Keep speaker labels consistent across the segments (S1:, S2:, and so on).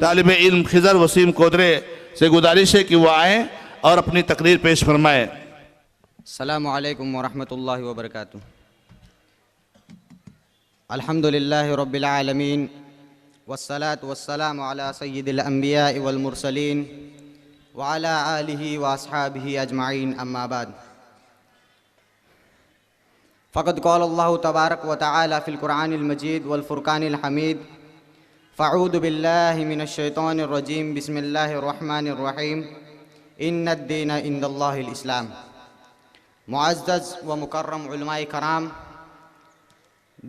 S1: طالب علم خضر وسیم کودرے سے گزارش ہے کہ وہ آئیں اور اپنی تقریر پیش فرمائیں۔
S2: السلام علیکم ورحمۃ اللہ وبرکاتہ۔ الحمد للہ رب العالمین والصلاة والسلام علی سید الانبیاء والمرسلین وعلی آلہ واصحابہ اجمعین، اما بعد فقد قال اللہ تبارک و تعالی فی القرآن المجید والفرقان الحمید فاعوذ باللہ من الشیطان الرجیم بسم اللہ الرحمن الرحیم ان الدین عند اللہ الاسلام۔ معزز و مکرم علماء کرام،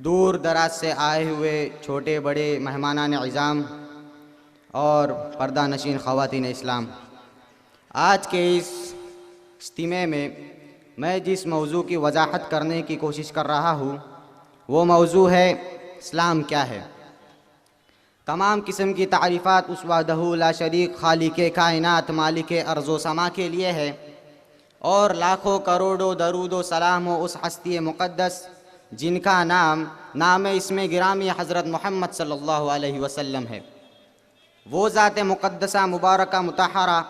S2: دور دراز سے آئے ہوئے چھوٹے بڑے مہمانان عظام اور پردہ نشین خواتین اسلام، آج کے اس اجتماع میں جس موضوع کی وضاحت کرنے کی کوشش کر رہا ہوں وہ موضوع ہے اسلام کیا ہے۔ تمام قسم کی تعریفات اس وحدہ لا شریک خالق کائنات مالک ارض و سما کے لیے ہے، اور لاکھوں کروڑوں درود و سلام و اس ہستی مقدس جن کا نام اسم گرامی حضرت محمد صلی اللہ علیہ وسلم ہے، وہ ذات مقدسہ مبارکہ مطہرہ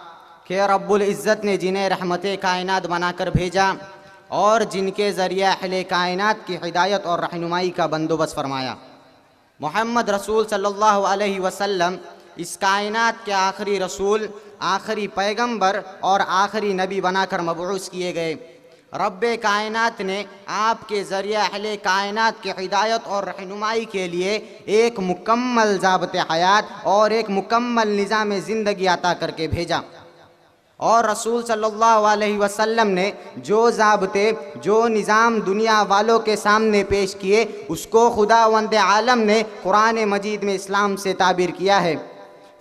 S2: کہ رب العزت نے جنہیں رحمت کائنات بنا کر بھیجا اور جن کے ذریعہ اہل کائنات کی ہدایت اور رہنمائی کا بندوبست فرمایا۔ محمد رسول صلی اللہ علیہ وسلم اس کائنات کے آخری رسول، آخری پیغمبر اور آخری نبی بنا کر مبعوث کیے گئے۔ رب کائنات نے آپ کے ذریعہ اہل کائنات کی ہدایت اور رہنمائی کے لیے ایک مکمل ضابط حیات اور ایک مکمل نظام زندگی عطا کر کے بھیجا، اور رسول صلی اللہ علیہ وسلم نے جو ضابطے جو نظام دنیا والوں کے سامنے پیش کیے اس کو خداوند عالم نے قرآن مجید میں اسلام سے تعبیر کیا ہے۔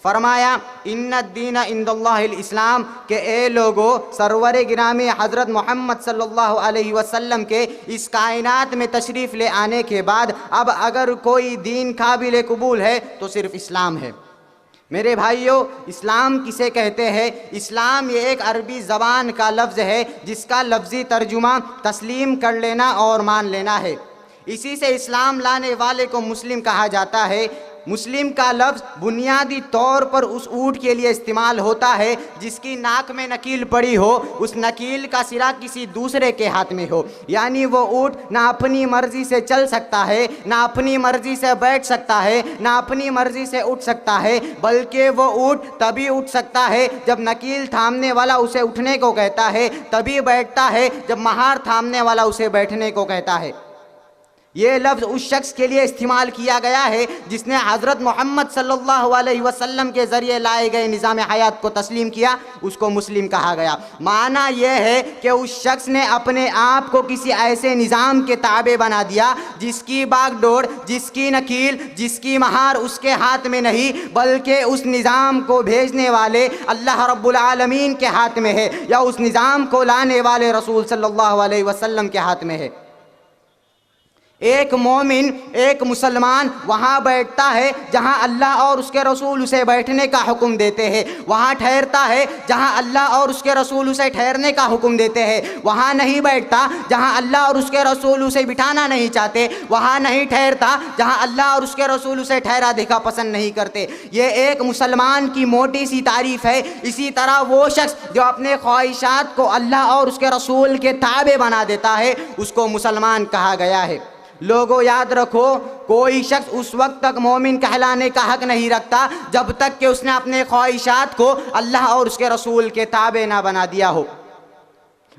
S2: فرمایا ان الدین عند اللہ الاسلام، کہ اے لوگو، سرور گرامی حضرت محمد صلی اللہ علیہ وسلم کے اس کائنات میں تشریف لے آنے کے بعد اب اگر کوئی دین قابل قبول ہے تو صرف اسلام ہے۔ میرے بھائیوں، اسلام کسے کہتے ہیں؟ اسلام یہ ایک عربی زبان کا لفظ ہے جس کا لفظی ترجمہ تسلیم کر لینا اور مان لینا ہے۔ اسی سے اسلام لانے والے کو مسلم کہا جاتا ہے۔ مسلم کا لفظ بنیادی طور پر اس اونٹ کے لیے استعمال ہوتا ہے جس کی ناک میں نکیل پڑی ہو، اس نکیل کا سرا کسی دوسرے کے ہاتھ میں ہو، یعنی وہ اونٹ نہ اپنی مرضی سے چل سکتا ہے، نہ اپنی مرضی سے بیٹھ سکتا ہے، نہ اپنی مرضی سے اٹھ سکتا ہے، بلکہ وہ اونٹ تبھی اٹھ سکتا ہے جب نکیل تھامنے والا اسے اٹھنے کو کہتا ہے، تبھی بیٹھتا ہے جب مہار تھامنے والا اسے بیٹھنے کو کہتا ہے۔ یہ لفظ اس شخص کے لیے استعمال کیا گیا ہے جس نے حضرت محمد صلی اللہ علیہ وسلم کے ذریعے لائے گئے نظام حیات کو تسلیم کیا، اس کو مسلم کہا گیا۔ معنی یہ ہے کہ اس شخص نے اپنے آپ کو کسی ایسے نظام کے تابع بنا دیا جس کی باغ ڈور، جس کی نکیل، جس کی مہار اس کے ہاتھ میں نہیں، بلکہ اس نظام کو بھیجنے والے اللہ رب العالمین کے ہاتھ میں ہے، یا اس نظام کو لانے والے رسول صلی اللہ علیہ وسلم کے ہاتھ میں ہے۔ ایک مومن، ایک مسلمان وہاں بیٹھتا ہے جہاں اللہ اور اس کے رسول اسے بیٹھنے کا حکم دیتے ہیں، وہاں ٹھہرتا ہے جہاں اللہ اور اس کے رسول اسے ٹھہرنے کا حکم دیتے ہیں، وہاں نہیں بیٹھتا جہاں اللہ اور اس کے رسول اسے بٹھانا نہیں چاہتے، وہاں نہیں ٹھہرتا جہاں اللہ اور اس کے رسول اسے ٹھہرا دیکھا پسند نہیں کرتے۔ یہ ایک مسلمان کی موٹی سی تعریف ہے۔ اسی طرح وہ شخص جو اپنے خواہشات کو اللہ اور اس کے رسول کے تابع بنا دیتا ہے اس کو مسلمان کہا گیا ہے۔ لوگوں یاد رکھو، کوئی شخص اس وقت تک مومن کہلانے کا حق نہیں رکھتا جب تک کہ اس نے اپنے خواہشات کو اللہ اور اس کے رسول کے تابع نہ بنا دیا ہو۔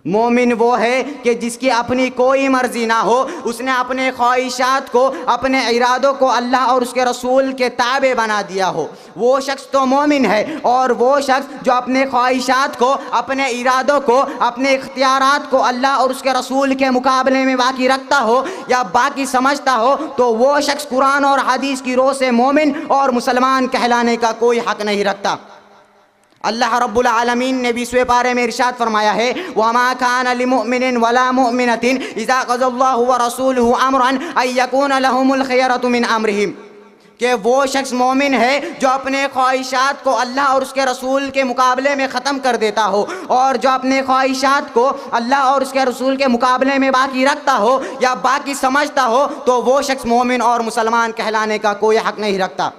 S2: مومن وہ ہے کہ جس کی اپنی کوئی مرضی نہ ہو، اس نے اپنے خواہشات کو، اپنے ارادوں کو اللہ اور اس کے رسول کے تابع بنا دیا ہو، وہ شخص تو مومن ہے۔ اور وہ شخص جو اپنے خواہشات کو، اپنے ارادوں کو، اپنے اختیارات کو اللہ اور اس کے رسول کے مقابلے میں باقی رکھتا ہو یا باقی سمجھتا ہو تو وہ شخص قرآن اور حدیث کی روح سے مومن اور مسلمان کہلانے کا کوئی حق نہیں رکھتا۔ اللہ رب العالمین نے 20ویں پارے میں ارشاد فرمایا ہے وَمَا كَانَ لِمُؤْمِنٍ وَلَا مُؤْمِنَةٍ إِذَا قَضَى اللَّهُ وَرَسُولُهُ أَمْرًا أَن يَكُونَ لَهُمُ الْخِيَرَةُ مِنْ أَمْرِهِمْ، کہ وہ شخص مومن ہے جو اپنے خواہشات کو اللہ اور اس کے رسول کے مقابلے میں ختم کر دیتا ہو، اور جو اپنے خواہشات کو اللہ اور اس کے رسول کے مقابلے میں باقی رکھتا ہو یا باقی سمجھتا ہو تو وہ شخص مومن اور مسلمان کہلانے کا کوئی حق نہیں رکھتا۔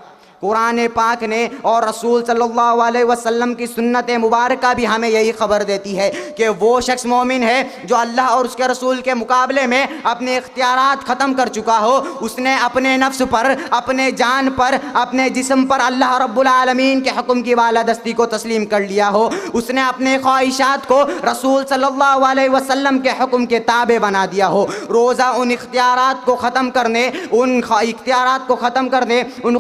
S2: قرآن پاک نے اور رسول صلی اللہ علیہ وسلم کی سنت مبارکہ بھی ہمیں یہی خبر دیتی ہے کہ وہ شخص مومن ہے جو اللہ اور اس کے رسول کے مقابلے میں اپنے اختیارات ختم کر چکا ہو. اس نے اپنے نفس پر، اپنے جان پر، اپنے جسم پر اللہ رب العالمین کے حکم کی بالادستی کو تسلیم کر لیا ہو. اس نے اپنے خواہشات کو رسول صلی اللہ علیہ وسلم کے حکم کے تابع بنا دیا ہو. روزہ ان اختیارات کو ختم کرنے، ان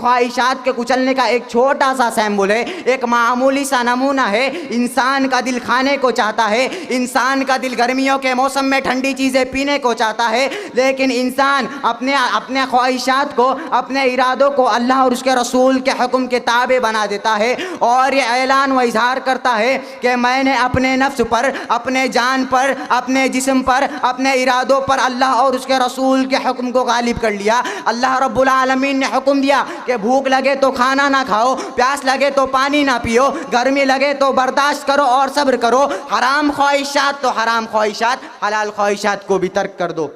S2: خواہشات کے کچلنے کا ایک چھوٹا سا سیمبل ہے، ایک معمولی سا نمونہ ہے. انسان کا دل کھانے کو چاہتا ہے، انسان کا دل گرمیوں کے موسم میں ٹھنڈی چیزیں پینے کو چاہتا ہے، لیکن انسان اپنے خواہشات کو، اپنے ارادوں کو اللہ اور اس کے رسول کے حکم کے تابع بنا دیتا ہے اور یہ اعلان و اظہار کرتا ہے کہ میں نے اپنے نفس پر، اپنے جان پر، اپنے جسم پر، اپنے ارادوں پر اللہ اور اس کے رسول کے حکم کو غالب کر لیا. اللہ رب العالمین نے حکم دیا کہ بھوک لگے تو کھانا نہ کھاؤ، پیاس لگے تو پانی نہ پیو، گرمی لگے تو برداشت کرو اور صبر کرو. حرام خواہشات تو حرام خواہشات، حلال خواہشات کو بھی ترک کر دو.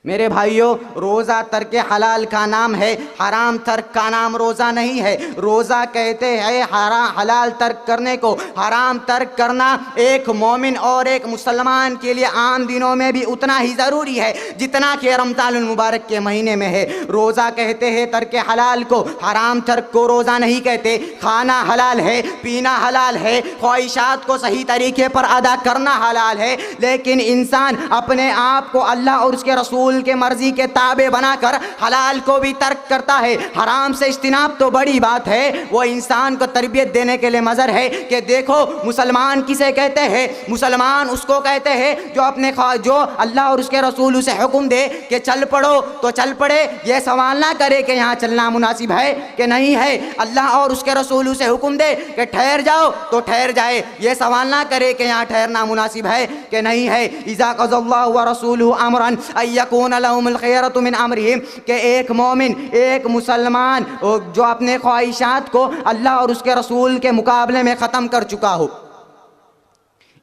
S2: میرے بھائیوں، روزہ ترک حلال کا نام ہے، حرام ترک کا نام روزہ نہیں ہے. روزہ کہتے ہیں حلال ترک کرنے کو. حرام ترک کرنا ایک مومن اور ایک مسلمان کے لیے عام دنوں میں بھی اتنا ہی ضروری ہے جتنا کہ رمضان المبارک کے مہینے میں ہے. روزہ کہتے ہیں ترک حلال کو، حرام ترک کو روزہ نہیں کہتے. کھانا حلال ہے، پینا حلال ہے، خواہشات کو صحیح طریقے پر ادا کرنا حلال ہے، لیکن انسان اپنے آپ کو اللہ اور اس کے رسول کے مرضی کے تابع بنا کر حلال کو بھی ترک کرتا ہے. حرام سے اجتناب تو بڑی بات ہے، وہ انسان کو تربیت دینے کے لیے مظہر ہے کہ دیکھو مسلمان کسے کہتے ہیں. مسلمان اس کو کہتے ہیں جو اللہ اور اس کے رسول اسے حکم دے کہ چل پڑو تو چل پڑے، یہ سوال نہ کرے کہ یہاں چلنا مناسب ہے کہ نہیں ہے. اللہ اور اس کے رسول اسے حکم دے کہ ٹھہر جاؤ تو ٹھہر جائے، یہ سوال نہ کرے کہ یہاں ٹھہرنا مناسب ہے کہ نہیں ہے. اذا قضى الله ورسوله امرا ان يكون لهم الخيرة من امرهم، کہ ایک مومن، ایک مسلمان جو اپنے خواہشات کو اللہ اور اس کے رسول کے مقابلے میں ختم کر چکا ہو.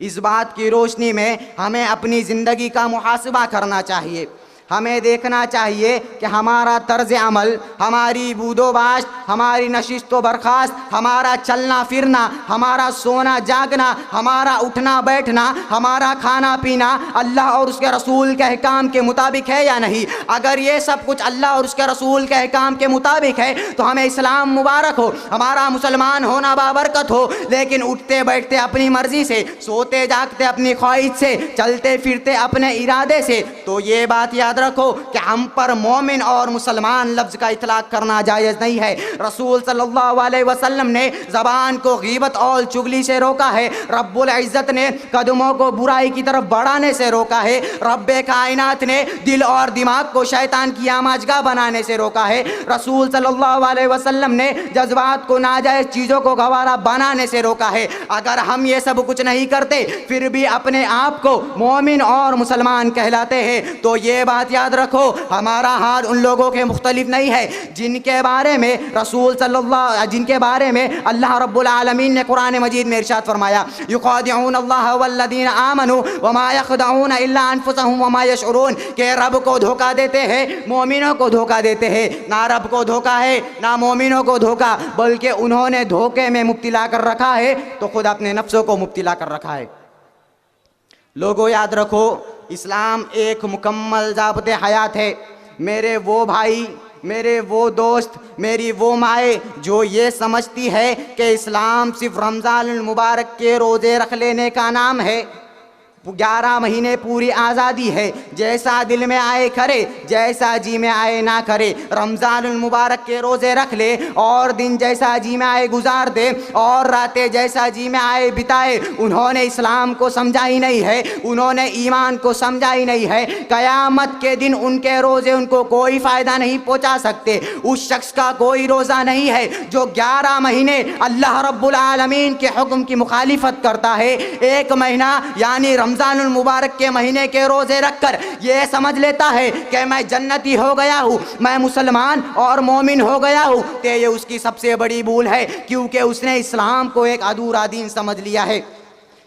S2: اس بات کی روشنی میں ہمیں اپنی زندگی کا محاسبہ کرنا چاہیے. ہمیں دیکھنا چاہیے کہ ہمارا طرز عمل، ہماری بود و باشت، ہماری نشست و برخاست، ہمارا چلنا پھرنا، ہمارا سونا جاگنا، ہمارا اٹھنا بیٹھنا، ہمارا کھانا پینا اللہ اور اس کے رسول کے احکام کے مطابق ہے یا نہیں. اگر یہ سب کچھ اللہ اور اس کے رسول کے احکام کے مطابق ہے تو ہمیں اسلام مبارک ہو، ہمارا مسلمان ہونا بابرکت ہو. لیکن اٹھتے بیٹھتے اپنی مرضی سے، سوتے جاگتے اپنی خواہش سے، چلتے پھرتے اپنے ارادے سے، تو یہ بات یاد رکھو کہ ہم پر مومن اور مسلمان لفظ کا اطلاق کرنا جائز نہیں ہے. رسول صلی اللہ علیہ وسلم نے زبان کو غیبت اور چغلی سے روکا ہے. رب العزت نے قدموں کو برائی کی طرف بڑھانے سے روکا ہے. رب کائنات نے دل اور دماغ کو شیطان کی آماجگاہ بنانے سے روکا ہے. رسول صلی اللہ علیہ وسلم نے جذبات کو ناجائز چیزوں کو گوارا بنانے سے روکا ہے. اگر ہم یہ سب کچھ نہیں کرتے پھر بھی اپنے آپ کو مومن اور مسلمان کہلاتے ہیں تو یہ بات یاد رکھو ہمارا حال ان لوگوں کے مختلف نہیں ہے جن کے بارے میں اللہ رب العالمین نے قرآن مجید میں ارشاد فرمایا یخادعون اللہ والذین آمنوا وما یخدعون الا انفسهم وما یشعرون، کہ رب کو دھوکہ دیتے ہیں، مومنوں کو دھوکہ دیتے ہیں. نہ رب کو دھوکہ ہے نہ مومنوں کو دھوکہ، بلکہ انہوں نے دھوکے میں مبتلا کر رکھا ہے تو خود اپنے نفسوں کو مبتلا کر رکھا ہے. لوگوں یاد رکھو اسلام ایک مکمل ضابط حیات ہے. میرے وہ بھائی، میرے وہ دوست، میری وہ مائیں جو یہ سمجھتی ہے کہ اسلام صرف رمضان المبارک کے روزے رکھ لینے کا نام ہے، 11 مہینے پوری آزادی ہے، جیسا دل میں آئے کرے، جیسا جی میں آئے نہ کرے، رمضان المبارک کے روزے رکھ لے اور دن جیسا جی میں آئے گزار دے اور راتیں جیسا جی میں آئے بتائے. انہوں نے اسلام کو سمجھا ہی نہیں ہے، انہوں نے ایمان کو سمجھا ہی نہیں ہے. قیامت کے دن ان کے روزے ان کو کوئی فائدہ نہیں پہنچا سکتے. اس شخص کا کوئی روزہ نہیں ہے جو 11 مہینے اللہ رب العالمین کے حکم کی مخالفت کرتا ہے. ایک مہینہ یعنی رمضان المبارک کے مہینے کے روزے رکھ کر یہ سمجھ لیتا ہے کہ میں جنتی ہو گیا ہوں، میں مسلمان اور مومن ہو گیا ہوں، تو یہ اس کی سب سے بڑی بھول ہے، کیونکہ اس نے اسلام کو ایک ادھورا دین سمجھ لیا ہے.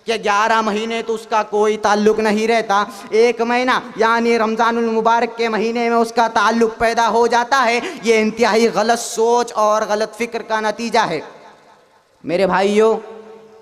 S2: کہ 11 مہینے تو اس کا کوئی تعلق نہیں رہتا، ایک مہینہ یعنی رمضان المبارک کے مہینے میں اس کا تعلق پیدا ہو جاتا ہے، یہ انتہائی غلط سوچ اور غلط فکر کا نتیجہ ہے۔ میرے بھائیوں،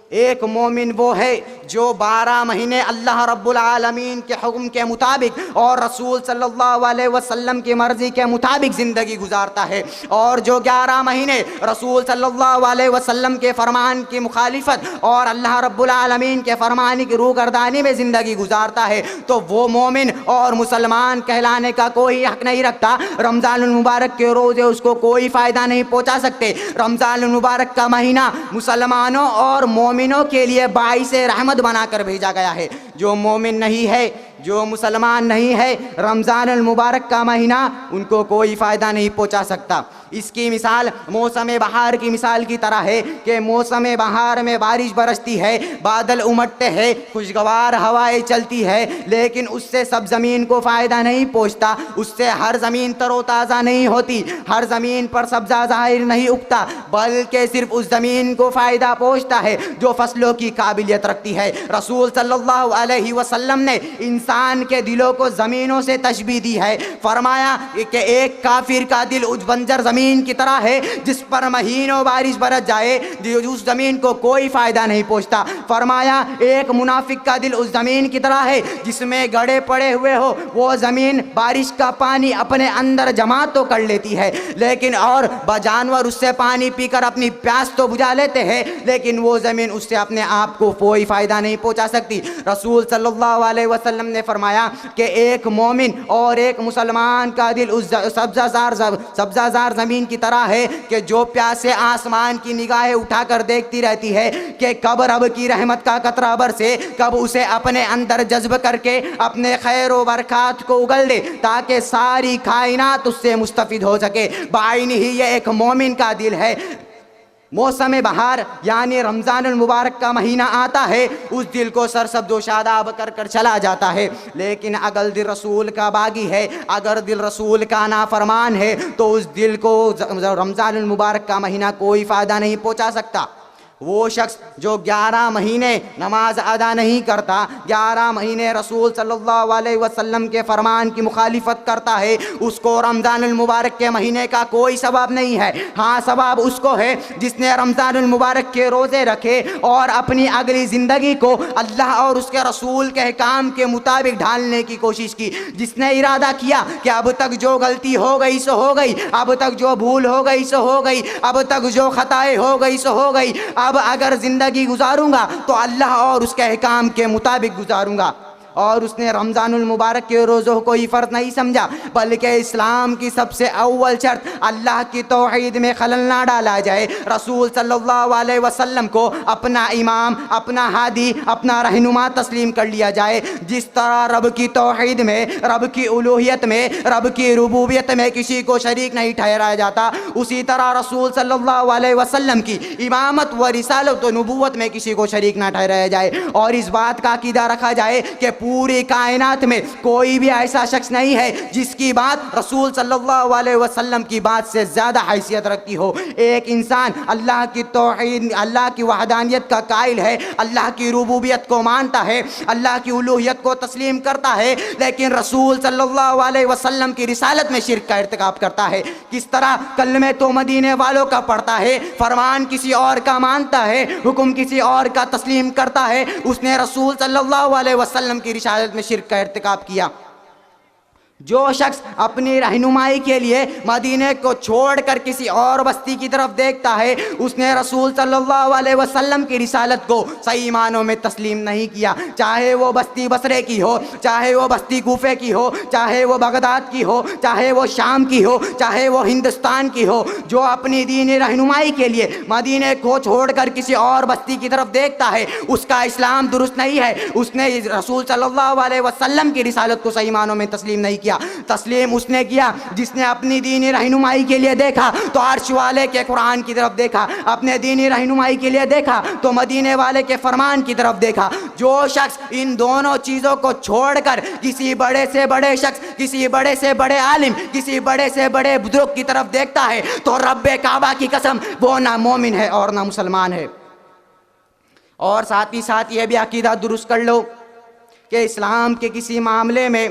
S2: ایک مومن وہ ہے جو 12 مہینے اللہ رب العالمین کے حکم کے مطابق اور رسول صلی اللہ علیہ وسلم کی مرضی کے مطابق زندگی گزارتا ہے، اور جو 11 مہینے رسول صلی اللہ علیہ وسلم کے فرمان کی مخالفت اور اللہ رب العالمین کے فرمان کی روگردانی میں زندگی گزارتا ہے، تو وہ مومن اور مسلمان کہلانے کا کوئی حق نہیں رکھتا۔ رمضان المبارک کے روزے اس کو کوئی فائدہ نہیں پہنچا سکتے۔ رمضان المبارک کا مہینہ مسلمانوں اور مومنوں کے لیے باعث رحمت بنا کر بھیجا گیا ہے۔ جو مومن نہیں ہے، جو مسلمان نہیں ہے، رمضان المبارک کا مہینہ ان کو کوئی فائدہ نہیں پہنچا سکتا۔ اس کی مثال موسم بہار کی مثال کی طرح ہے کہ موسم بہار میں بارش برستی ہے، بادل امٹتے ہیں، خوشگوار ہوائیں چلتی ہے، لیکن اس سے سب زمین کو فائدہ نہیں پہنچتا، اس سے ہر زمین تر و تازہ نہیں ہوتی، ہر زمین پر سبزہ ظاہر نہیں اگتا، بلکہ صرف اس زمین کو فائدہ پہنچتا ہے جو فصلوں کی قابلیت رکھتی ہے۔ رسول صلی اللہ علیہ وسلم نے انسان کے دلوں کو زمینوں سے تشبیہ دی ہے، فرمایا کہ ایک کافر کا دل اس بنجر زمین کی طرح ہے جس پر مہینوں بارش برس جائے، اس زمین کو کوئی فائدہ نہیں پہنچتا۔ فرمایا ایک منافق کا دل اس زمین کی طرح ہے جس میں گڑھے پڑے ہوئے ہو، وہ زمین بارش کا پانی اپنے اندر جمع تو کر لیتی ہے، لیکن اور جانور اس سے پانی پی کر اپنی پیاس تو بجھا لیتے ہیں، لیکن وہ زمین اس سے اپنے آپ کو کوئی فائدہ نہیں پہنچا سکتی۔ رسول صلی اللہ علیہ وسلم نے فرمایا کہ ایک مومن اور ایک مسلمان کا دل اس سبزہ زار زمین کی طرح ہے کہ جو پیاسے آسمان کی نگاہیں اٹھا کر دیکھتی رہتی ہے کہ کب رب کی رحمت کا قطرہ برسے، کب اسے اپنے اندر جذب کر کے اپنے خیر و برکات کو اگل دے تاکہ ساری کائنات اس سے مستفید ہو سکے۔ بعین ہی یہ ایک مومن کا دل ہے۔ موسم بہار یعنی رمضان المبارک کا مہینہ آتا ہے، اس دل کو سرسبز و شاداب کر کر چلا جاتا ہے، لیکن اگر دل رسول کا باغی ہے، اگر دل رسول کا نافرمان ہے، تو اس دل کو رمضان المبارک کا مہینہ کوئی فائدہ نہیں پہنچا سکتا۔ وہ شخص جو 11 مہینے نماز ادا نہیں کرتا، 11 مہینے رسول صلی اللہ علیہ وسلم کے فرمان کی مخالفت کرتا ہے، اس کو رمضان المبارک کے مہینے کا کوئی ثواب نہیں ہے۔ ہاں ثواب اس کو ہے جس نے رمضان المبارک کے روزے رکھے اور اپنی اگلی زندگی کو اللہ اور اس کے رسول کے احکام کے مطابق ڈھالنے کی کوشش کی، جس نے ارادہ کیا کہ اب تک جو غلطی ہو گئی سو ہو گئی، اب تک جو بھول ہو گئی سو ہو گئی، اب تک جو خطائیں ہو گئی سو ہو گئی، اب اگر زندگی گزاروں گا تو اللہ اور اس کے احکام کے مطابق گزاروں گا۔ اور اس نے رمضان المبارک کے روزوں کو ہی فرض نہیں سمجھا، بلکہ اسلام کی سب سے اول شرط اللہ کی توحید میں خلل نہ ڈالا جائے، رسول صلی اللہ علیہ وسلم کو اپنا امام، اپنا ہادی، اپنا رہنما تسلیم کر لیا جائے۔ جس طرح رب کی توحید میں، رب کی الوہیت میں، رب کی ربوبیت میں کسی کو شریک نہیں ٹھہرایا جاتا، اسی طرح رسول صلی اللہ علیہ وسلم کی امامت و رسالت و نبوت میں کسی کو شریک نہ ٹھہرایا جائے، اور اس بات کا عقیدہ رکھا جائے کہ پوری کائنات میں کوئی بھی ایسا شخص نہیں ہے جس کی بات رسول صلی اللہ علیہ وسلم کی بات سے زیادہ حیثیت رکھتی ہو۔ ایک انسان اللہ کی توحید، اللہ کی وحدانیت کا قائل ہے، اللہ کی ربوبیت کو مانتا ہے، اللہ کی الوہیت کو تسلیم کرتا ہے، لیکن رسول صلی اللہ علیہ وسلم کی رسالت میں شرک کا ارتکاب کرتا ہے۔ کس طرح کلمہ تو مدینے والوں کا پڑھتا ہے، فرمان کسی اور کا مانتا ہے، حکم کسی اور کا تسلیم کرتا ہے، اس نے رسول صلی اللہ علیہ وسلم کی رسالت میں شرک کا ارتکاب کیا۔ جو شخص اپنی رہنمائی کے لیے مدینے کو چھوڑ کر کسی اور بستی کی طرف دیکھتا ہے، اس نے رسول صلی اللہ علیہ وسلم کی رسالت کو صحیح معنوں میں تسلیم نہیں کیا، چاہے وہ بستی بصرے کی ہو، چاہے وہ بستی کوفے کی ہو، چاہے وہ بغداد کی ہو، چاہے وہ شام کی ہو، چاہے وہ ہندوستان کی ہو۔ جو اپنی دینی رہنمائی کے لیے مدینے کو چھوڑ کر کسی اور بستی کی طرف دیکھتا ہے، اس کا اسلام درست نہیں ہے، اس نے رسول صلی اللہ علیہ وسلم کی رسالت کو صحیح معنوں میں تسلیم نہیں کیا۔ تسلیم اس نے کیا جس نے اپنی دینی رہنمائی کے لیے دیکھا تو عرش والے کے قرآن کی طرف دیکھا، اپنے دینی رہنمائی کے لیے دیکھا تو مدینے والے کے فرمان کی طرف دیکھا۔ جو شخص ان دونوں چیزوں کو چھوڑ کر کسی بڑے سے بڑے شخص، کسی بڑے سے بڑے عالم، کسی بڑے سے بڑے بزرگ کی طرف دیکھتا ہے تو رب کعبہ کی قسم وہ نہ مومن ہے اور نہ مسلمان ہے۔ اور ساتھ ہی ساتھ یہ بھی عقیدہ درست کر لو کہ اسلام کے کسی معاملے میں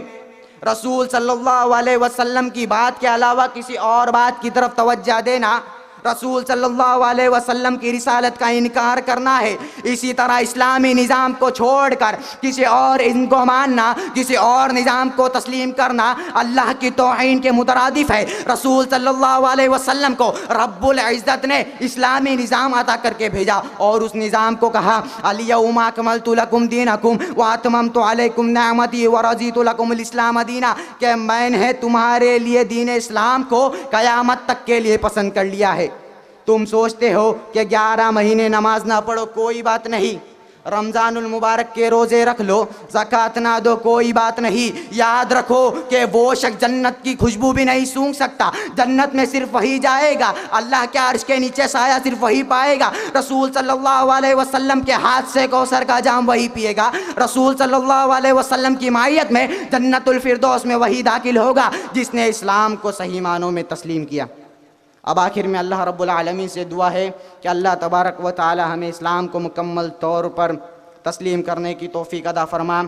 S2: رسول صلی اللہ علیہ وسلم کی بات کے علاوہ کسی اور بات کی طرف توجہ دینا رسول صلی اللہ علیہ وسلم کی رسالت کا انکار کرنا ہے۔ اسی طرح اسلامی نظام کو چھوڑ کر کسی اور ان کو ماننا، کسی اور نظام کو تسلیم کرنا اللہ کی توہین کے مترادف ہے۔ رسول صلی اللہ علیہ وسلم کو رب العزت نے اسلامی نظام عطا کر کے بھیجا اور اس نظام کو کہا الیوم اکملت لکم دینکم واتممت علیکم نعمتی ورضیت لکم الاسلام دینا، کہ میں نے تمہارے لیے دین اسلام کو قیامت تک کے لیے پسند کر لیا ہے۔ تم سوچتے ہو کہ 11 مہینے نماز نہ پڑھو کوئی بات نہیں، رمضان المبارک کے روزے رکھ لو، زکوٰۃ نہ دو کوئی بات نہیں، یاد رکھو کہ وہ شخص جنت کی خوشبو بھی نہیں سونگھ سکتا، جنت میں صرف وہی جائے گا، اللہ کے عرش کے نیچے سایہ صرف وہی پائے گا، رسول صلی اللہ علیہ وسلم کے ہاتھ سے کوثر کا جام وہی پیے گا، رسول صلی اللہ علیہ وسلم کی معیت میں جنت الفردوس میں وہی داخل ہوگا جس نے اسلام کو صحیح معنوں میں تسلیم کیا۔ اب آخر میں اللہ رب العالمین سے دعا ہے کہ اللہ تبارک و تعالی ہمیں اسلام کو مکمل طور پر تسلیم کرنے کی توفیق عطا فرما،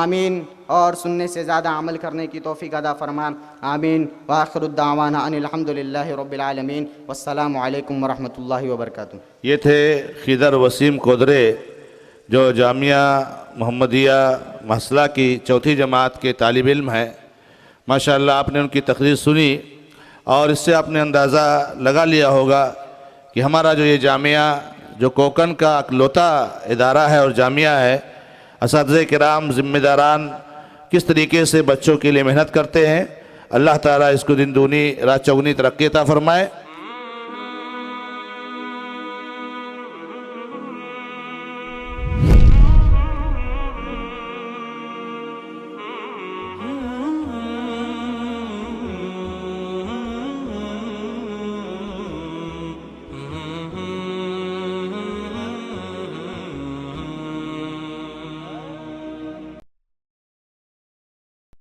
S2: آمین، اور سننے سے زیادہ عمل کرنے کی توفیق عطا فرما، آمین، وآخر الدعوانا ان الحمدللہ رب العالمین، والسلام علیکم ورحمۃ اللہ وبرکاتہ۔
S1: یہ تھے خضر وسیم کودرے جو جامعہ محمدیہ محصلہ کی 4تھی جماعت کے طالب علم ہیں۔ ماشاءاللہ آپ نے ان کی تقریر سنی اور اس سے آپ نے اندازہ لگا لیا ہوگا کہ ہمارا جو یہ جامعہ جو کوکن کا اکلوتا ادارہ ہے اور جامعہ ہے، اساتذہ کرام ذمہ داران کس طریقے سے بچوں کے لیے محنت کرتے ہیں۔ اللہ تعالیٰ اس کو دن دونی رات چوگنی ترقی عطا فرمائے۔